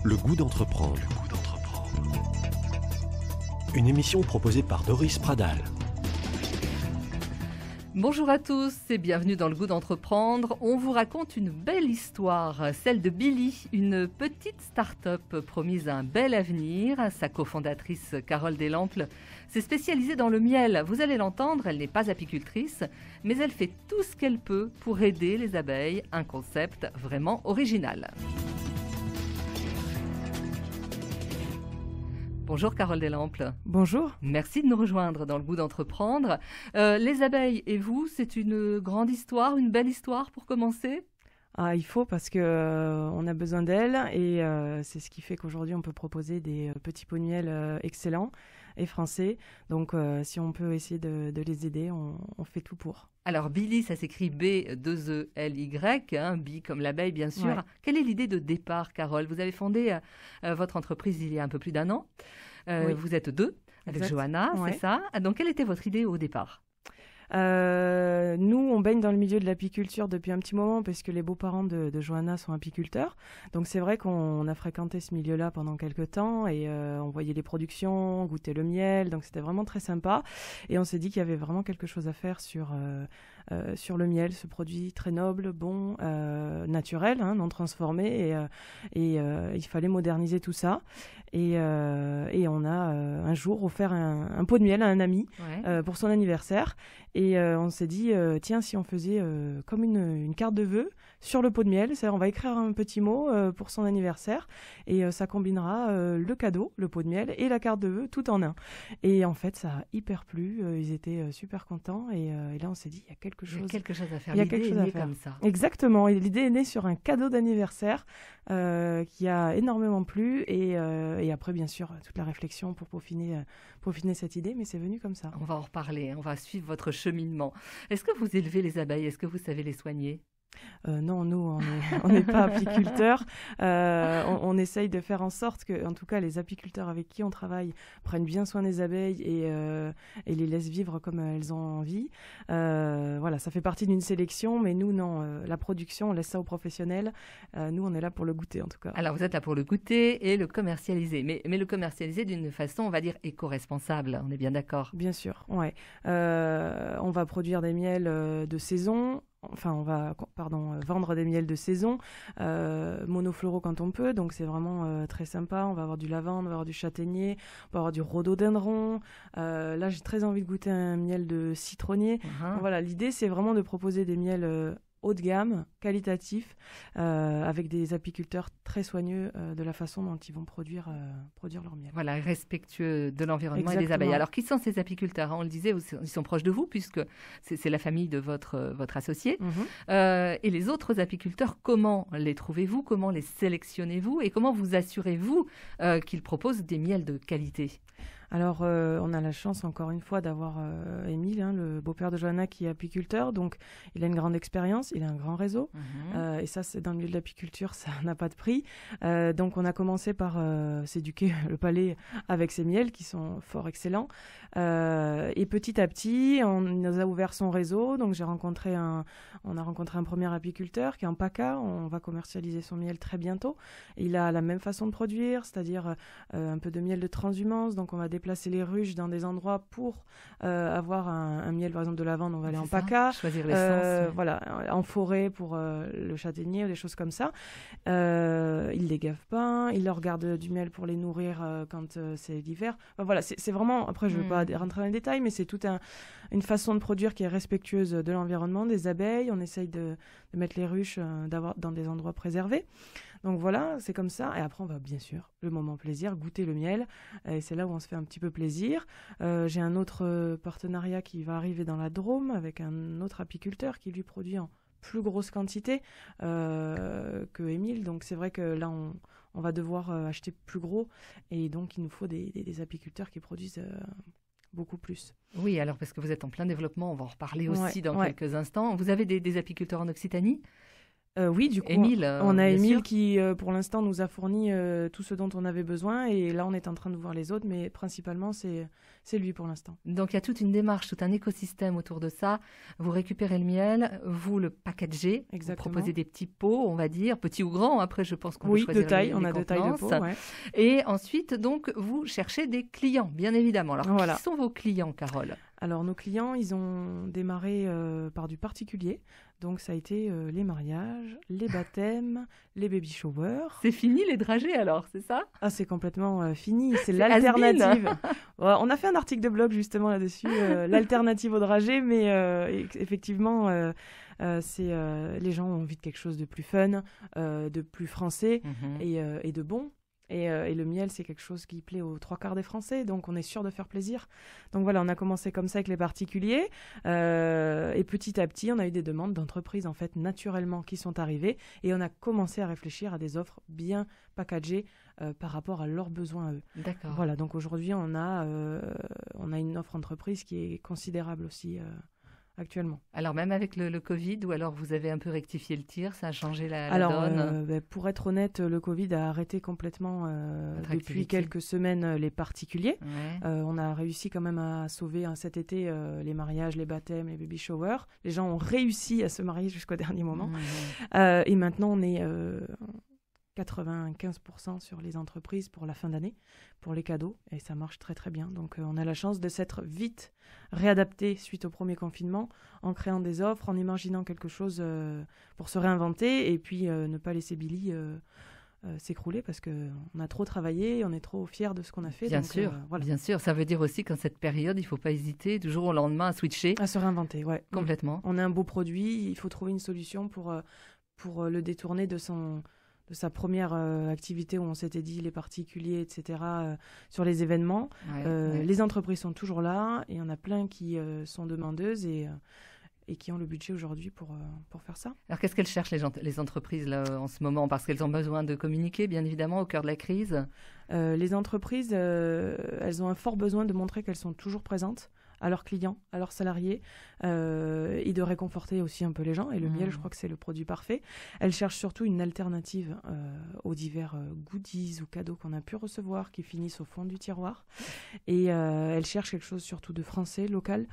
Le goût d'entreprendre. Une émission proposée par Doris Pradal. Bonjour à tous et bienvenue dans Le Goût d'entreprendre. On vous raconte une belle histoire, celle de Billy, une petite start-up promise un bel avenir. Sa cofondatrice Carole Delamples s'est spécialisée dans le miel. Vous allez l'entendre, elle n'est pas apicultrice, mais elle fait tout ce qu'elle peut pour aider les abeilles. Un concept vraiment original. Bonjour Carole Delamples. Bonjour. Merci de nous rejoindre dans Le Goût d'entreprendre. Les abeilles et vous, c'est une grande histoire, une belle histoire pour commencer ? Ah, il faut parce que on a besoin d'elles et c'est ce qui fait qu'aujourd'hui on peut proposer des petits pots de miel excellents et français. Donc si on peut essayer de les aider, on fait tout pour. Alors Billy, ça s'écrit B-2-E-L-Y, hein, Bi comme l'abeille bien sûr. Ouais. Quelle est l'idée de départ, Carole ? Vous avez fondé votre entreprise il y a un peu plus d'1 an. Oui. Vous êtes deux avec Exact. Johanna, Ouais. c'est ça ? Donc quelle était votre idée au départ ? Nous, on baigne dans le milieu de l'apiculture depuis un petit moment parce que les beaux-parents de Johanna sont apiculteurs. Donc c'est vrai qu'on a fréquenté ce milieu-là pendant quelques temps et on voyait les productions, goûter le miel. Donc c'était vraiment très sympa. Et on s'est dit qu'il y avait vraiment quelque chose à faire sur le miel, ce produit très noble, bon, naturel, hein, non transformé. Et il fallait moderniser tout ça. Et on a un jour offert un pot de miel à un ami pour son anniversaire. Et on s'est dit, tiens, si on faisait comme une carte de vœux sur le pot de miel, c'est-à-dire on va écrire un petit mot pour son anniversaire et ça combinera le cadeau, le pot de miel et la carte de vœux tout en un. Et en fait, ça a hyper plu, ils étaient super contents et là on s'est dit, il y a quelque chose. Il y a quelque chose à faire, Il y a l'idée quelque chose est à née faire. comme ça. Exactement, et l'idée est née sur un cadeau d'anniversaire qui a énormément plu et après bien sûr toute la réflexion pour peaufiner cette idée, mais c'est venu comme ça. On va en reparler, on va suivre votre cheminement. Est-ce que vous élevez les abeilles ? Est-ce que vous savez les soigner ? Non, nous, on n'est pas apiculteurs. On essaye de faire en sorte que, en tout cas, les apiculteurs avec qui on travaille prennent bien soin des abeilles et les laissent vivre comme elles ont envie. Voilà, ça fait partie d'une sélection, mais nous, non. La production, on laisse ça aux professionnels. Nous, on est là pour le goûter, en tout cas. Alors, vous êtes là pour le goûter et le commercialiser, mais le commercialiser d'une façon, on va dire, éco-responsable. On est bien d'accord ? Bien sûr, ouais. On va produire des miels de saison. Enfin, on va vendre des miels de saison, monofloraux quand on peut, donc c'est vraiment très sympa. On va avoir du lavande, on va avoir du châtaignier, on va avoir du rhododendron. Là, j'ai très envie de goûter un miel de citronnier. Donc, voilà, l'idée, c'est vraiment de proposer des miels haut de gamme, qualitatifs, avec des apiculteurs très soigneux de la façon dont ils vont produire leur miel. Voilà, respectueux de l'environnement et des Exactement. abeilles. Alors, qui sont ces apiculteurs ? On le disait, ils sont proches de vous, puisque c'est la famille de votre associé. Et les autres apiculteurs, comment les trouvez-vous ? Comment les sélectionnez-vous ? Et comment vous assurez-vous qu'ils proposent des miels de qualité ? Alors, on a la chance, encore une fois, d'avoir Émile, hein, le beau-père de Johanna, qui est apiculteur. Donc, il a une grande expérience, il a un grand réseau. Et ça, c'est dans le milieu de l'apiculture, ça n'a pas de prix. Donc, on a commencé par s'éduquer le palais avec ces miels qui sont fort excellents. Et petit à petit, on nous a ouvert son réseau. Donc, on a rencontré un premier apiculteur qui est en PACA. On va commercialiser son miel très bientôt. Il a la même façon de produire, c'est-à-dire un peu de miel de transhumance. Donc, on va déplacer les ruches dans des endroits pour avoir un miel, par exemple de lavande, on va aller en PACA. Choisir l'essence. Voilà, en forêt pour le châtaignier ou des choses comme ça. Ils les gavent pas, ils leur gardent du miel pour les nourrir quand c'est l'hiver. Enfin, voilà, c'est vraiment, après je ne veux pas rentrer dans les détails, mais c'est toute une façon de produire qui est respectueuse de l'environnement, des abeilles. On essaye de mettre les ruches dans des endroits préservés. Donc voilà, c'est comme ça. Et après, on va bien sûr, le moment plaisir, goûter le miel. Et c'est là où on se fait un petit peu plaisir. J'ai un autre partenariat qui va arriver dans la Drôme avec un autre apiculteur qui lui produit en plus grosse quantité que Émile. Donc c'est vrai que là, on va devoir acheter plus gros. Et donc, il nous faut des apiculteurs qui produisent beaucoup plus. Oui, alors parce que vous êtes en plein développement, on va en reparler aussi dans ouais. quelques instants. Vous avez des apiculteurs en Occitanie ? Oui, du coup, Émile, on a bien Émile sûr. qui, pour l'instant, nous a fourni tout ce dont on avait besoin. Et là, on est en train de voir les autres, mais principalement, c'est lui pour l'instant. Donc il y a toute une démarche, tout un écosystème autour de ça. Vous récupérez le miel, vous le packagez, vous Exactement. proposez des petits pots, on va dire, petits ou grands. Après, je pense qu'on peut Oui, choisir de taille, les on a de taille de contenances. pot. Ouais. Et ensuite, donc, vous cherchez des clients, bien évidemment. Alors, Voilà. qui sont vos clients, Carole? Alors, nos clients, ils ont démarré par du particulier. Donc, ça a été les mariages, les baptêmes, les baby showers. C'est fini les dragées alors, c'est ça? Ah, c'est complètement fini. C'est C'est l'alternative. Ouais, on a fait un article de blog justement là-dessus, l'alternative au dragée, mais effectivement, les gens ont envie de quelque chose de plus fun, de plus français et de bon. Et le miel, c'est quelque chose qui plaît aux 3/4 des Français, donc on est sûr de faire plaisir. Donc voilà, on a commencé comme ça avec les particuliers, et petit à petit, on a eu des demandes d'entreprises en fait naturellement qui sont arrivées, et on a commencé à réfléchir à des offres bien packagées par rapport à leurs besoins à eux. D'accord. Voilà, donc aujourd'hui, on a une offre entreprise qui est considérable aussi actuellement. Alors même avec le Covid, ou alors vous avez un peu rectifié le tir, ça a changé la Alors, donne? pour être honnête, le Covid a arrêté complètement Votre depuis activité. quelques semaines les particuliers. Ouais. On a réussi quand même à sauver cet été les mariages, les baptêmes, les baby showers. Les gens ont réussi à se marier jusqu'au dernier moment. Et maintenant, on est 95% sur les entreprises pour la fin d'année, pour les cadeaux, et ça marche très très bien. Donc on a la chance de s'être vite réadapté suite au premier confinement, en créant des offres, en imaginant quelque chose pour se réinventer, et puis ne pas laisser Billy s'écrouler, parce qu'on a trop travaillé, on est trop fiers de ce qu'on a fait. Bien donc, sûr, voilà. bien sûr. Ça veut dire aussi qu'en cette période, il ne faut pas hésiter du jour au lendemain à switcher À se réinventer, ouais. complètement. On a un beau produit, il faut trouver une solution pour le détourner de sa première activité où on s'était dit les particuliers, etc., sur les événements. Ouais. Les entreprises sont toujours là, et il y en a plein qui sont demandeuses et qui ont le budget aujourd'hui pour faire ça. Alors qu'est-ce qu'elles cherchent les entreprises là, en ce moment? Parce qu'elles ont besoin de communiquer, bien évidemment, au cœur de la crise. Les entreprises, elles ont un fort besoin de montrer qu'elles sont toujours présentes à leurs clients, à leurs salariés, et de réconforter aussi un peu les gens. Et le miel, je crois que c'est le produit parfait. Elles cherchent surtout une alternative aux divers goodies ou cadeaux qu'on a pu recevoir, qui finissent au fond du tiroir. Et elles cherchent quelque chose surtout de français, local,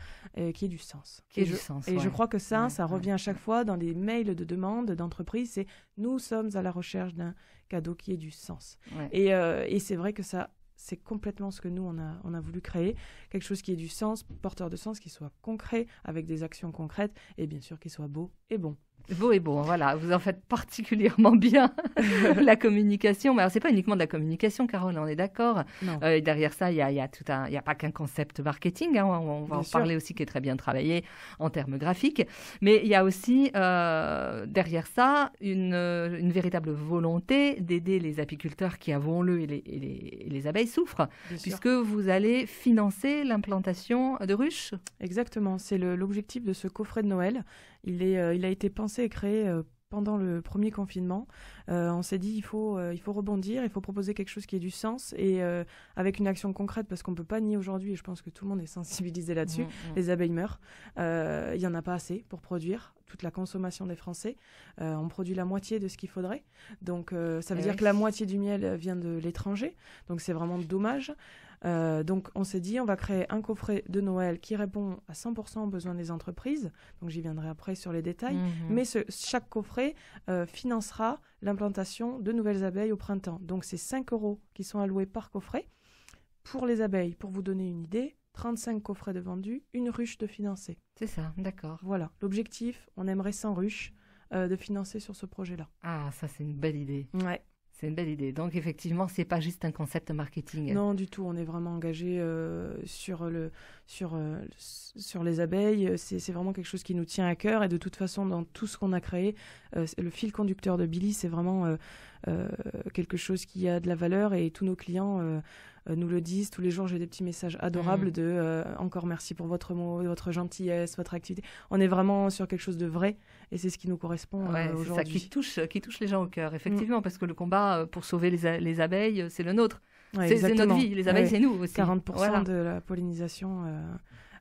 qui ait du sens. Qui ait du sens, Et je crois que ça Ouais. revient à chaque fois dans les mails de demande d'entreprise, c'est « nous sommes à la recherche d'un cadeau qui ait du sens ». Ouais. Et c'est vrai que ça, c'est complètement ce que nous, on a voulu créer. Quelque chose qui ait du sens, porteur de sens, qui soit concret, avec des actions concrètes, et bien sûr qui soit beau et bon. Beau et bon, voilà, vous en faites particulièrement bien la communication. Mais alors, c'est pas uniquement de la communication, Carole, on est d'accord. Non. Et derrière ça, il y a pas qu'un concept marketing, hein, on va Bien en sûr. parler aussi, qui est très bien travaillé en termes graphiques. Mais il y a aussi derrière ça une véritable volonté d'aider les apiculteurs qui, avouons-le, et les abeilles souffrent, Bien sûr. puisque vous allez financer l'implantation de ruches. Exactement, c'est l'objectif de ce coffret de Noël. Il a été pensé et créé pendant le premier confinement. On s'est dit il faut rebondir, il faut proposer quelque chose qui ait du sens, et avec une action concrète, parce qu'on ne peut pas nier aujourd'hui, et je pense que tout le monde est sensibilisé là-dessus, les abeilles meurent. Il n'y en a pas assez pour produire toute la consommation des Français. On produit la moitié de ce qu'il faudrait. Donc ça veut dire que la moitié du miel vient de l'étranger. Donc c'est vraiment dommage. Donc on s'est dit on va créer un coffret de Noël qui répond à 100% aux besoins des entreprises. Donc j'y viendrai après sur les détails. Mais chaque coffret financera l'implantation de nouvelles abeilles au printemps. Donc c'est 5 € qui sont alloués par coffret. Pour les abeilles, pour vous donner une idée, 35 coffrets de vendus, une ruche de financée. C'est ça, d'accord. Voilà, l'objectif, on aimerait 100 ruches de financer sur ce projet-là. Ah, ça c'est une belle idée. Ouais. C'est une belle idée. Donc effectivement, c'est pas juste un concept marketing. Non, du tout. On est vraiment engagé sur les abeilles. C'est vraiment quelque chose qui nous tient à cœur. Et de toute façon, dans tout ce qu'on a créé, le fil conducteur de Billy, c'est vraiment quelque chose qui a de la valeur. Et tous nos clients nous le disent. Tous les jours, j'ai des petits messages adorables de encore merci pour votre mot, votre gentillesse, votre activité. On est vraiment sur quelque chose de vrai. Et c'est ce qui nous correspond aujourd'hui. C'est ça qui touche les gens au cœur, effectivement, parce que le combat pour sauver les abeilles, c'est le nôtre. Ouais, c'est notre vie. Les abeilles, c'est nous aussi. 40% de la pollinisation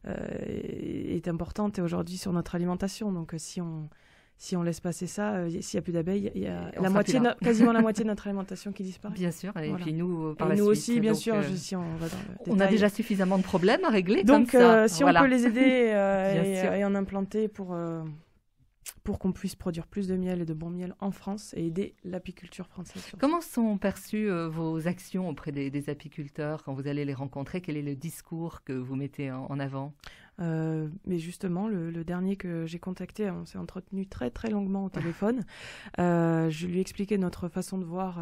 est importante aujourd'hui sur notre alimentation. Donc si si on laisse passer ça, s'il n'y a plus d'abeilles, il y a On sera plus là. quasiment la moitié de notre alimentation qui disparaît. Bien sûr, et Voilà. puis nous, par Et la nous suite. aussi, bien Donc, sûr, si on va dans le on a détail. déjà suffisamment de problèmes à régler Donc, comme ça. si Voilà. on peut les aider Bien sûr. et en implanter pour qu'on puisse produire plus de miel et de bon miel en France et aider l'apiculture française. Surtout. Comment sont perçues vos actions auprès des apiculteurs quand vous allez les rencontrer? Quel est le discours que vous mettez en avant? Mais justement, le dernier que j'ai contacté, on s'est entretenu très très longuement au téléphone. Je lui ai expliqué notre façon de voir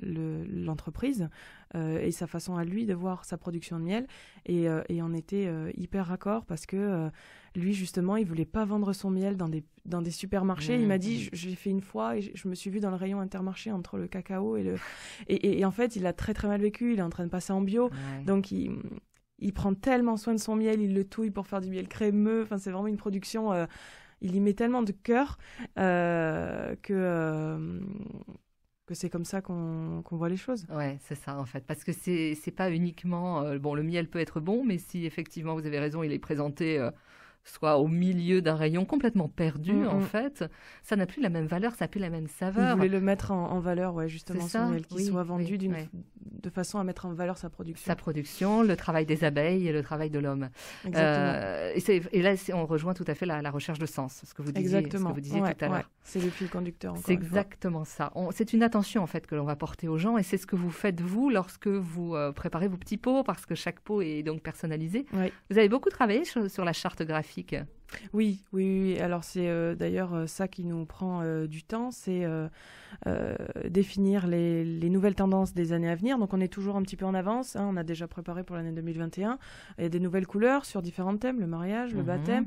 l'entreprise et sa façon à lui de voir sa production de miel. Et on était hyper raccord parce que lui, justement, il voulait pas vendre son miel dans des supermarchés. Il m'a dit, j'ai fait une fois et je me suis vue dans le rayon Intermarché entre le cacao et en fait, il a très très mal vécu. Il est en train de passer en bio. Ouais. Donc, il prend tellement soin de son miel, il le touille pour faire du miel crémeux. Enfin, c'est vraiment une production. Il y met tellement de cœur que c'est comme ça qu'on voit les choses. Ouais, c'est ça en fait, parce que c'est pas uniquement bon, le miel peut être bon, mais si effectivement vous avez raison, il est présenté soit au milieu d'un rayon complètement perdu en fait, ça n'a plus la même valeur, ça n'a plus la même Il saveur. voulait le mettre en valeur, ouais, justement, C'est ça, son miel, qu'il oui, soit vendu oui, de façon à mettre en valeur sa production. Sa production, le travail des abeilles et le travail de l'homme. Exactement. Et là, on rejoint tout à fait la recherche de sens, ce que vous disiez, Exactement. Ce que vous disiez Ouais, tout à l'heure. ouais. C'est le fil conducteur. C'est exactement ça. C'est une attention en fait que l'on va porter aux gens et c'est ce que vous faites vous lorsque vous préparez vos petits pots parce que chaque pot est donc personnalisé. Ouais. Vous avez beaucoup travaillé sur la charte graphique. Oui. Alors c'est d'ailleurs ça qui nous prend du temps, c'est définir les nouvelles tendances des années à venir. Donc on est toujours un petit peu en avance, hein. On a déjà préparé pour l'année 2021. Il y a des nouvelles couleurs sur différents thèmes, le mariage, le baptême.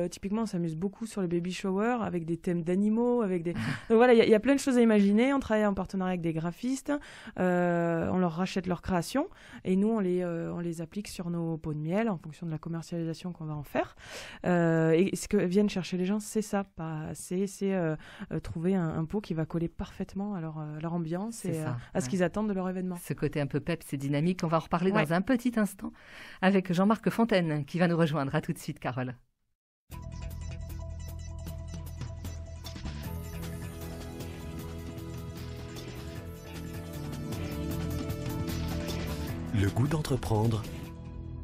Typiquement, on s'amuse beaucoup sur le baby shower avec des thèmes d'animaux, avec des. Donc voilà, il y a plein de choses à imaginer. On travaille en partenariat avec des graphistes. On leur rachète leurs créations et nous on les applique sur nos pots de miel en fonction de la commercialisation qu'on va en faire. Et ce que viennent chercher les gens, c'est ça, c'est trouver un pot qui va coller parfaitement à leur ambiance et à ce qu'ils attendent de leur événement. Ce côté un peu peps et dynamique, on va en reparler dans un petit instant avec Jean-Marc Fontaine qui va nous rejoindre. À tout de suite, Carole. Le goût d'entreprendre,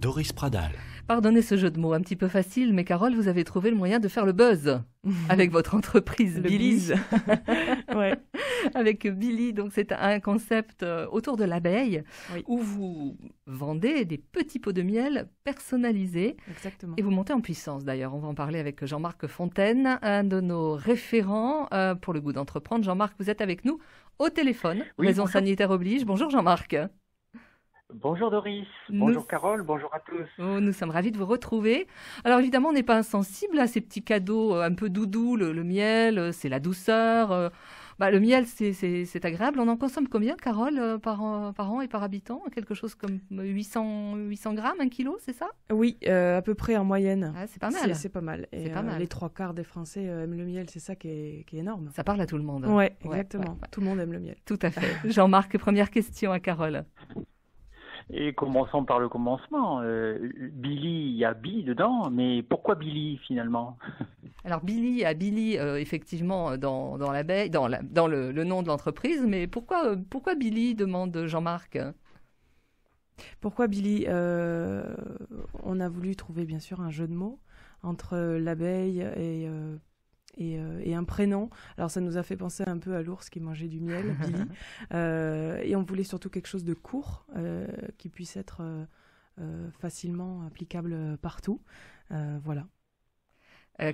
Doris Pradal. Pardonnez ce jeu de mots un petit peu facile, mais Carole, vous avez trouvé le moyen de faire le buzz avec votre entreprise le Billy. bise. Ouais. Avec Billy, donc c'est un concept autour de l'abeille où vous vendez des petits pots de miel personnalisés. Exactement. Et vous montez en puissance d'ailleurs. On va en parler avec Jean-Marc Fontaine, un de nos référents pour le goût d'entreprendre. Jean-Marc, vous êtes avec nous au téléphone. Oui, raison bonjour. sanitaire oblige. Bonjour Jean-Marc. Bonjour Doris, bonjour Carole, bonjour à tous. Nous sommes ravis de vous retrouver. Alors évidemment, on n'est pas insensible à ces petits cadeaux un peu doudous. Le miel, c'est la douceur. Le miel, c'est agréable. On en consomme combien, Carole, par an et par habitant? Quelque chose comme 800 grammes, 1 kilo, c'est ça? Oui, à peu près en moyenne. Ah, c'est pas mal. C'est pas mal. Et pas mal. les 3/4 des Français aiment le miel, c'est ça qui est énorme. Ça parle à tout le monde. Ouais, exactement. Ouais. Tout le monde aime le miel. Tout à fait. Jean-Marc, première question à Carole. Et commençons par le commencement. Billy, il y a Bi dedans, mais pourquoi Billy finalement? Alors Billy a Billy effectivement dans l'abeille, dans le nom de l'entreprise, mais pourquoi Billy, demande Jean-Marc? Pourquoi Billy? On a voulu trouver bien sûr un jeu de mots entre l'abeille et un prénom. Alors ça nous a fait penser un peu à l'ours qui mangeait du miel, Billy. Et on voulait surtout quelque chose de court qui puisse être facilement applicable partout. Voilà.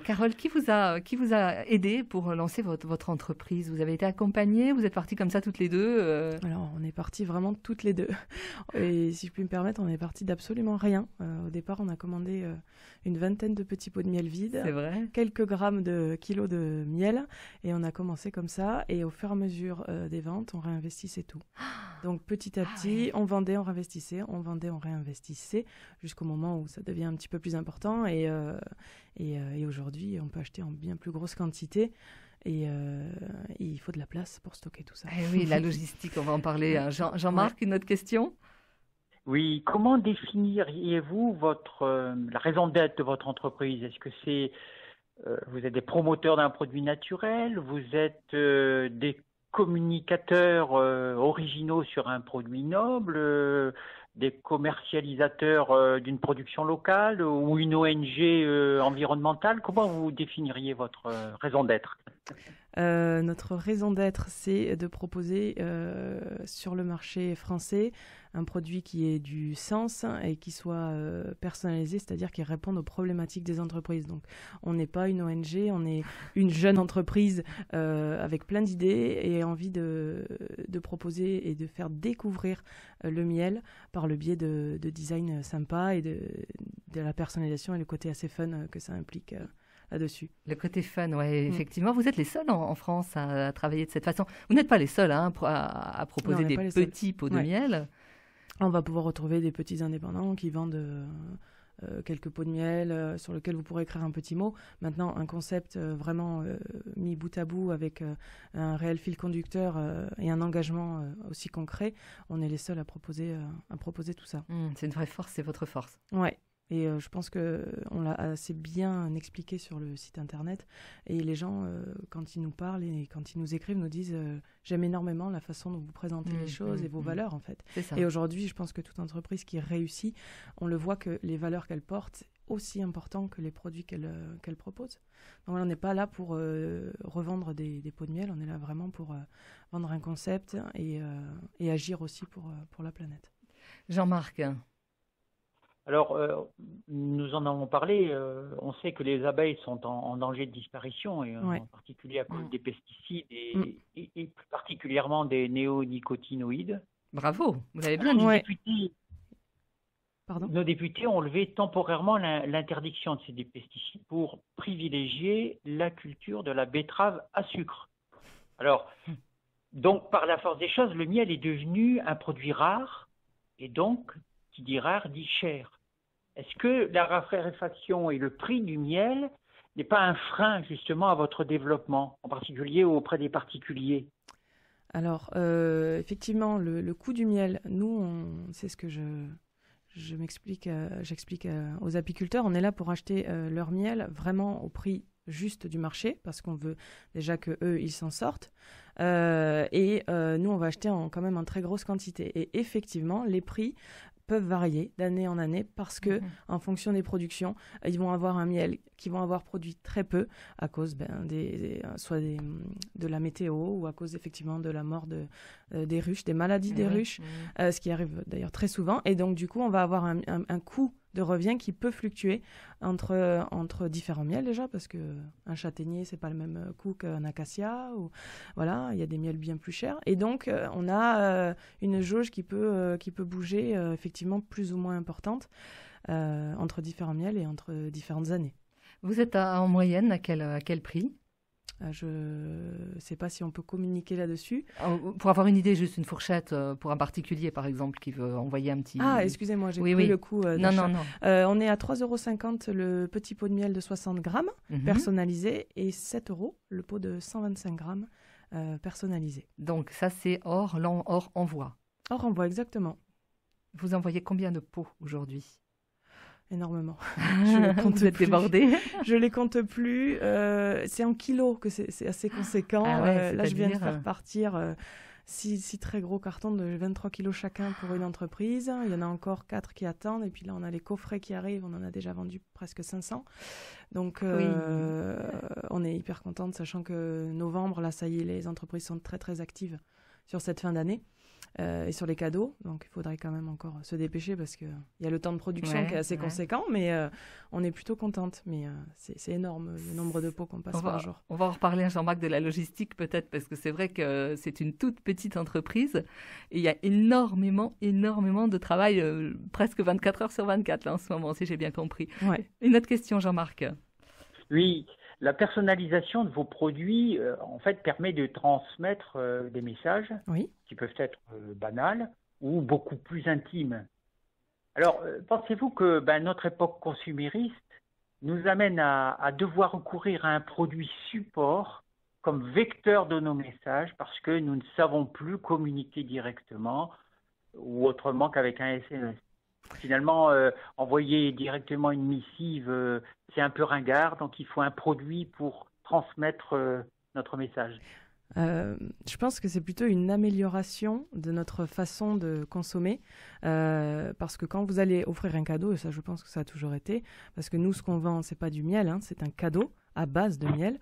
Carole, qui vous a aidé pour lancer votre entreprise? Vous avez été accompagnée? Vous êtes parties comme ça toutes les deux? Alors, on est parties vraiment toutes les deux. Et si je puis me permettre, on est parties d'absolument rien. Au départ, on a commandé une vingtaine de petits pots de miel vides. C'est vrai. Quelques grammes de kilos de miel. Et on a commencé comme ça. Et au fur et à mesure des ventes, on réinvestissait tout. Donc, petit à petit, on vendait, on réinvestissait. On vendait, on réinvestissait. Jusqu'au moment où ça devient un petit peu plus important. Et aujourd'hui, on peut acheter en bien plus grosse quantité. Et il faut de la place pour stocker tout ça. Eh oui, la logistique, on va en parler. Hein. Jean-Marc, une autre question? Oui, comment définiriez-vous la raison d'être de votre entreprise? Est-ce que c'est vous êtes des promoteurs d'un produit naturel, vous êtes des communicateurs originaux sur un produit noble, des commercialisateurs d'une production locale ou une ONG environnementale. Comment vous définiriez votre raison d'être? Notre raison d'être, c'est de proposer sur le marché français un produit qui ait du sens et qui soit personnalisé, c'est-à-dire qui réponde aux problématiques des entreprises. Donc, on n'est pas une ONG, on est une jeune entreprise avec plein d'idées et envie de proposer et de faire découvrir le miel par le biais de design sympa et de la personnalisation et le côté assez fun que ça implique. Là-dessus. Le côté fun, oui, effectivement. Vous êtes les seuls en France à travailler de cette façon. Vous n'êtes pas les seuls à proposer des petits pots de miel. On va pouvoir retrouver des petits indépendants qui vendent quelques pots de miel sur lesquels vous pourrez écrire un petit mot. Maintenant, un concept vraiment mis bout à bout avec un réel fil conducteur et un engagement aussi concret, on est les seuls à proposer tout ça. C'est une vraie force, c'est votre force. Ouais. Et je pense qu'on l'a assez bien expliqué sur le site internet. Et les gens, quand ils nous parlent et quand ils nous écrivent, nous disent j'aime énormément la façon dont vous présentez les choses et vos valeurs, en fait. C'est ça. Et aujourd'hui, je pense que toute entreprise qui réussit, on le voit que les valeurs qu'elle porte, c'est aussi important que les produits qu'elle propose. Donc on n'est pas là pour revendre des pots de miel, on est là vraiment pour vendre un concept et agir aussi pour la planète. Jean-Marc. Alors, nous en avons parlé, on sait que les abeilles sont en danger de disparition, et en particulier à cause des pesticides et plus particulièrement des néonicotinoïdes. Bravo, vous avez bien dit. Nos députés ont levé temporairement l'interdiction de ces pesticides pour privilégier la culture de la betterave à sucre. Alors, donc par la force des choses, le miel est devenu un produit rare, et donc, qui dit rare, dit cher. Est-ce que la raréfaction et le prix du miel n'est pas un frein justement à votre développement, en particulier auprès des particuliers? Alors, effectivement, le coût du miel, nous, c'est ce que j'explique aux apiculteurs. On est là pour acheter leur miel vraiment au prix juste du marché, parce qu'on veut déjà qu'eux, ils s'en sortent. Et nous, on va acheter quand même en très grosse quantité. Et effectivement, les prix peuvent varier d'année en année parce que, en fonction des productions, ils vont avoir un miel qu'ils vont avoir produit très peu à cause soit de la météo ou à cause effectivement de la mort des ruches, des maladies des ruches, ce qui arrive d'ailleurs très souvent. Et donc, du coup, on va avoir un coût de revient qui peut fluctuer entre différents miels déjà, parce qu'un châtaignier, c'est pas le même coût qu'un acacia. Voilà, il y a des miels bien plus chers. Et donc, on a une jauge qui peut bouger effectivement plus ou moins importante entre différents miels et entre différentes années. Vous êtes en moyenne à quel prix? Je ne sais pas si on peut communiquer là-dessus. Pour avoir une idée, juste une fourchette pour un particulier, par exemple, qui veut envoyer un petit... Ah, excusez-moi, j'ai pris le coût d'achat. Non. On est à 3,50 € le petit pot de miel de 60 grammes personnalisé et 7 € le pot de 125 grammes personnalisé. Donc ça, c'est hors envoi. Hors envoi, exactement. Vous envoyez combien de pots aujourd'hui? Énormément. Vous êtes débordé. Je les compte plus. C'est en kilos que c'est assez conséquent. Là, je viens de faire partir 6 très gros cartons de 23 kilos chacun pour une entreprise. Il y en a encore 4 qui attendent. Et puis là, on a les coffrets qui arrivent. On en a déjà vendu presque 500. Donc, on est hyper contente, sachant que novembre, là, ça y est, les entreprises sont très, très actives sur cette fin d'année. Et sur les cadeaux, donc il faudrait quand même encore se dépêcher parce qu'il y a le temps de production qui est assez conséquent, mais on est plutôt contente. Mais c'est énorme le nombre de pots qu'on passe par jour. On va en reparler, Jean-Marc, de la logistique peut-être, parce que c'est vrai que c'est une toute petite entreprise et il y a énormément de travail, presque 24 heures sur 24 là, en ce moment, si j'ai bien compris. Une autre question, Jean-Marc. Oui. La personnalisation de vos produits, en fait, permet de transmettre des messages qui peuvent être banals ou beaucoup plus intimes. Alors, pensez-vous que notre époque consumériste nous amène à devoir recourir à un produit support comme vecteur de nos messages parce que nous ne savons plus communiquer directement ou autrement qu'avec un SMS? Finalement, envoyer directement une missive, c'est un peu ringard, donc il faut un produit pour transmettre notre message. Je pense que c'est plutôt une amélioration de notre façon de consommer, parce que quand vous allez offrir un cadeau, et ça je pense que ça a toujours été, parce que nous ce qu'on vend c'est pas du miel, hein, c'est un cadeau à base de miel,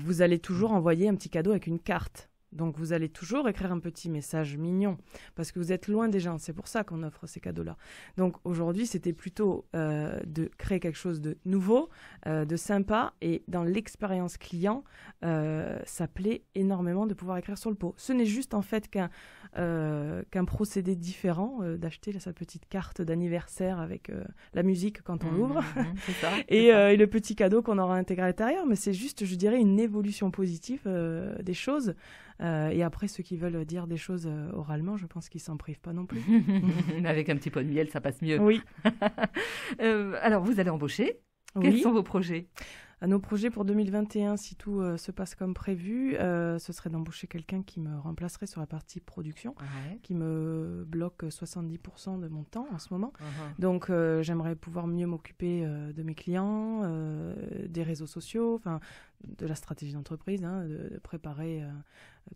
vous allez toujours envoyer un petit cadeau avec une carte. Donc vous allez toujours écrire un petit message mignon parce que vous êtes loin des gens. C'est pour ça qu'on offre ces cadeaux-là. Donc aujourd'hui, c'était plutôt de créer quelque chose de nouveau, de sympa. Et dans l'expérience client, ça plaît énormément de pouvoir écrire sur le pot. Ce n'est juste en fait qu'un procédé différent d'acheter sa petite carte d'anniversaire avec la musique quand on l'ouvre et le petit cadeau qu'on aura intégré à l'intérieur. Mais c'est juste, je dirais, une évolution positive des choses. Et après, ceux qui veulent dire des choses oralement, je pense qu'ils s'en privent pas non plus. Avec un petit pot de miel, ça passe mieux. Oui. Alors, vous allez embaucher. Quels sont vos projets ? Nos projets pour 2021, si tout se passe comme prévu, ce serait d'embaucher quelqu'un qui me remplacerait sur la partie production, qui me bloque 70% de mon temps en ce moment. Donc, j'aimerais pouvoir mieux m'occuper de mes clients, des réseaux sociaux, de la stratégie d'entreprise, de préparer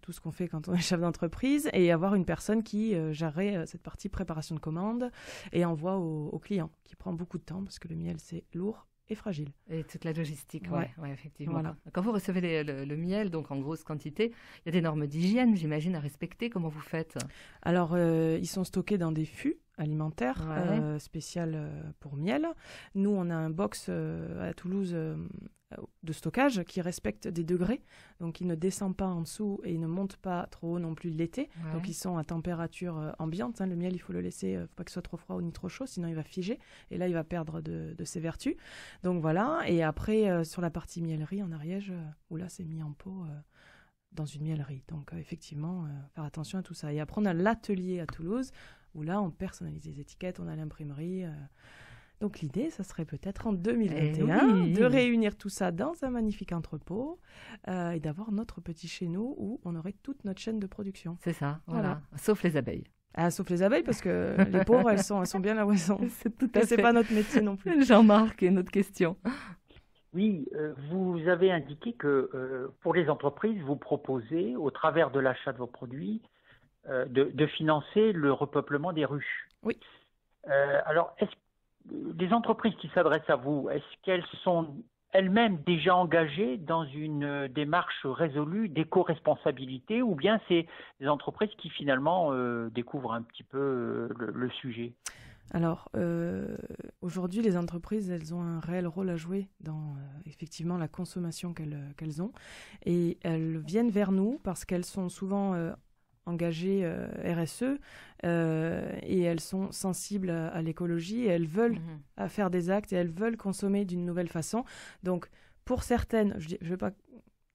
tout ce qu'on fait quand on est chef d'entreprise et avoir une personne qui gérerait cette partie préparation de commandes et envoi aux clients, qui prend beaucoup de temps parce que le miel, c'est lourd et fragile. Et toute la logistique, oui, effectivement. Voilà. Quand vous recevez le miel, donc en grosse quantité, il y a des normes d'hygiène, j'imagine, à respecter. Comment vous faites ? Alors, ils sont stockés dans des fûts alimentaires spéciales pour miel. Nous, on a un box à Toulouse de stockage qui respecte des degrés. Donc, il ne descend pas en dessous et il ne monte pas trop haut non plus l'été. Donc, ils sont à température ambiante. Le miel, il faut le laisser, faut pas qu'il soit trop froid ni trop chaud, sinon il va figer. Et là, il va perdre de ses vertus. Donc, voilà. Et après, sur la partie miellerie en Ariège, où là, c'est mis en pot dans une miellerie. Donc, effectivement, faire attention à tout ça. Et après, on a l'atelier à Toulouse, où là, on personnalise les étiquettes, on a l'imprimerie. Donc l'idée, ça serait peut-être en 2021 de réunir tout ça dans un magnifique entrepôt et d'avoir notre petit chez nous où on aurait toute notre chaîne de production. C'est ça, voilà. Sauf les abeilles. Ah, sauf les abeilles, parce que les pauvres, elles sont bien là où elles sont. C'est pas notre métier non plus. Jean-Marc, une autre question. Oui, vous avez indiqué que pour les entreprises, vous proposez, au travers de l'achat de vos produits, de financer le repeuplement des ruches. Oui. Alors, est-ce les entreprises qui s'adressent à vous, est-ce qu'elles sont elles-mêmes déjà engagées dans une démarche résolue d'éco-responsabilité ou bien c'est des entreprises qui finalement découvrent un petit peu le sujet ? Alors, aujourd'hui, les entreprises, elles ont un réel rôle à jouer dans effectivement la consommation qu'elles ont. Et elles viennent vers nous parce qu'elles sont souvent engagées RSE et elles sont sensibles à l'écologie et elles veulent faire des actes et elles veulent consommer d'une nouvelle façon. Donc, pour certaines, je ne vais pas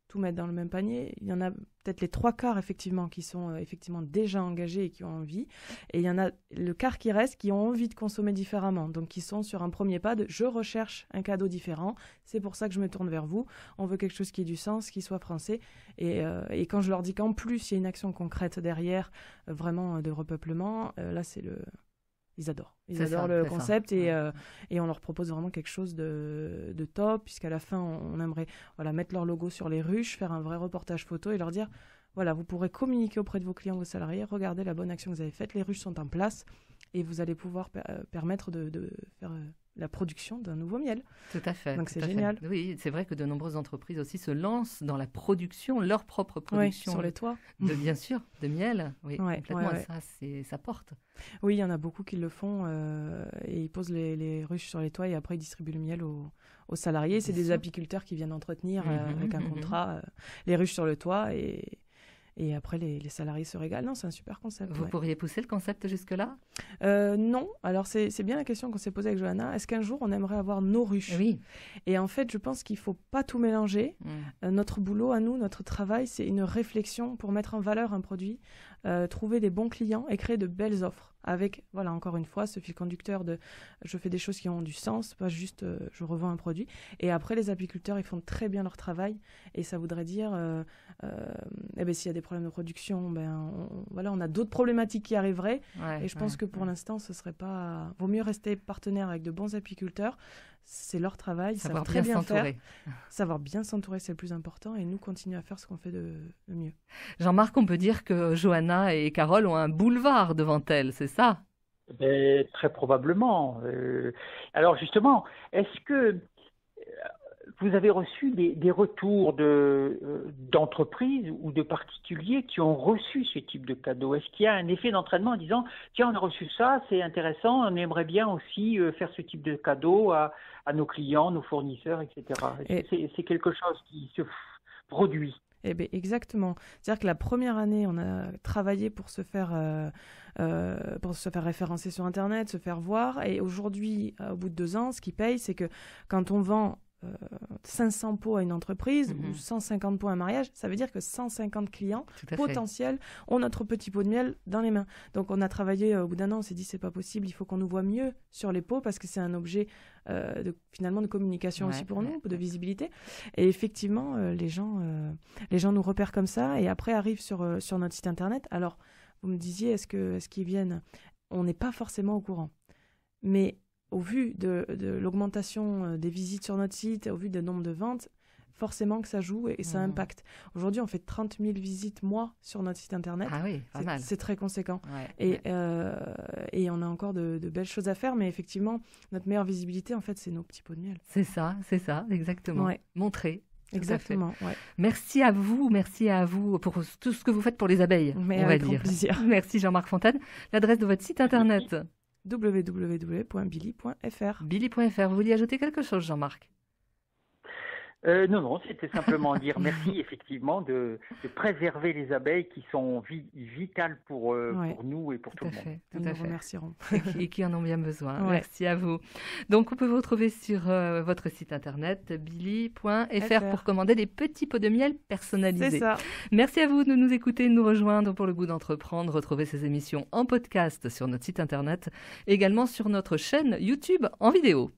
tout mettre dans le même panier, il y en a peut-être les 3/4 effectivement qui sont effectivement déjà engagés et qui ont envie, et il y en a le quart qui reste qui ont envie de consommer différemment, donc qui sont sur un premier pas de je recherche un cadeau différent, c'est pour ça que je me tourne vers vous, on veut quelque chose qui ait du sens, qui soit français, et quand je leur dis qu'en plus il y a une action concrète derrière, vraiment de repeuplement, là c'est ils adorent. Ils adorent le concept et on leur propose vraiment quelque chose de top, puisqu'à la fin, on aimerait mettre leur logo sur les ruches, faire un vrai reportage photo et leur dire, voilà, vous pourrez communiquer auprès de vos clients, vos salariés, regardez la bonne action que vous avez faite, les ruches sont en place et vous allez pouvoir permettre de faire la production d'un nouveau miel. Tout à fait. Donc c'est génial. Oui, c'est vrai que de nombreuses entreprises aussi se lancent dans la production, leur propre production. Oui, sur les toits. Bien sûr, de miel. Oui, complètement. Ça, ça porte. Oui, il y en a beaucoup qui le font et ils posent les ruches sur les toits et après ils distribuent le miel aux salariés. C'est des apiculteurs qui viennent entretenir avec un contrat les ruches sur le toit et après, les salariés se régalent. Non, c'est un super concept. Vous pourriez pousser le concept jusque-là ? Non. Alors, c'est bien la question qu'on s'est posée avec Johanna. Est-ce qu'un jour, on aimerait avoir nos ruches ? Oui. Et en fait, je pense qu'il ne faut pas tout mélanger. Notre boulot, à nous, notre travail, c'est une réflexion pour mettre en valeur un produit, trouver des bons clients et créer de belles offres. Avec, voilà, encore une fois, ce fil conducteur de je fais des choses qui ont du sens, pas juste je revends un produit. Et après, les apiculteurs, ils font très bien leur travail. Et ça voudrait dire, s'il y a des problèmes de production, on a d'autres problématiques qui arriveraient. Et je pense que pour l'instant, ce serait pas. Vaut mieux rester partenaire avec de bons apiculteurs. C'est leur travail, savoir très bien faire. Savoir bien s'entourer, c'est le plus important. Et nous, continuer à faire ce qu'on fait de mieux. Jean-Marc, on peut dire que Johanna et Carole ont un boulevard devant elles, c'est ça? Très probablement. Alors justement, est-ce que vous avez reçu des retours d'entreprises ou de particuliers qui ont reçu ce type de cadeau? Est-ce qu'il y a un effet d'entraînement en disant « Tiens, on a reçu ça, c'est intéressant, on aimerait bien aussi faire ce type de cadeau à nos clients, nos fournisseurs, etc. » C'est quelque chose qui se produit. Exactement. C'est-à-dire que la première année, on a travaillé pour se faire référencer sur Internet, se faire voir. Et aujourd'hui, au bout de 2 ans, ce qui paye, c'est que quand on vend 500 pots à une entreprise ou 150 pots à un mariage, ça veut dire que 150 clients potentiels ont notre petit pot de miel dans les mains. Donc on a travaillé au bout d'1 an, on s'est dit c'est pas possible, il faut qu'on nous voit mieux sur les pots parce que c'est un objet finalement de communication aussi pour nous, de visibilité. Et effectivement, les gens nous repèrent comme ça et après arrivent sur notre site internet. Alors vous me disiez est-ce qu'ils viennent? On n'est pas forcément au courant, mais au vu de l'augmentation des visites sur notre site, au vu du nombre de ventes, forcément que ça joue et ça impacte. Aujourd'hui, on fait 30 000 visites mois sur notre site internet. Ah oui, pas mal. C'est très conséquent. Et on a encore de belles choses à faire, mais effectivement, notre meilleure visibilité, en fait, c'est nos petits pots de miel. C'est ça, exactement. Montrer. Exactement. Merci à vous pour tout ce que vous faites pour les abeilles. Mais avec grand plaisir. Merci Jean-Marc Fontane. L'adresse de votre site internet? www.billy.fr. Billy.fr. Vous vouliez ajouter quelque chose, Jean-Marc? Non, c'était simplement dire merci effectivement de préserver les abeilles qui sont vitales pour nous et pour tout le monde. Nous vous remercierons. Et qui en ont bien besoin. Merci à vous. Donc on peut vous retrouver sur votre site internet billy.fr pour commander des petits pots de miel personnalisés. C'est ça. Merci à vous de nous écouter, de nous rejoindre pour le goût d'entreprendre. Retrouvez ces émissions en podcast sur notre site internet, également sur notre chaîne YouTube en vidéo.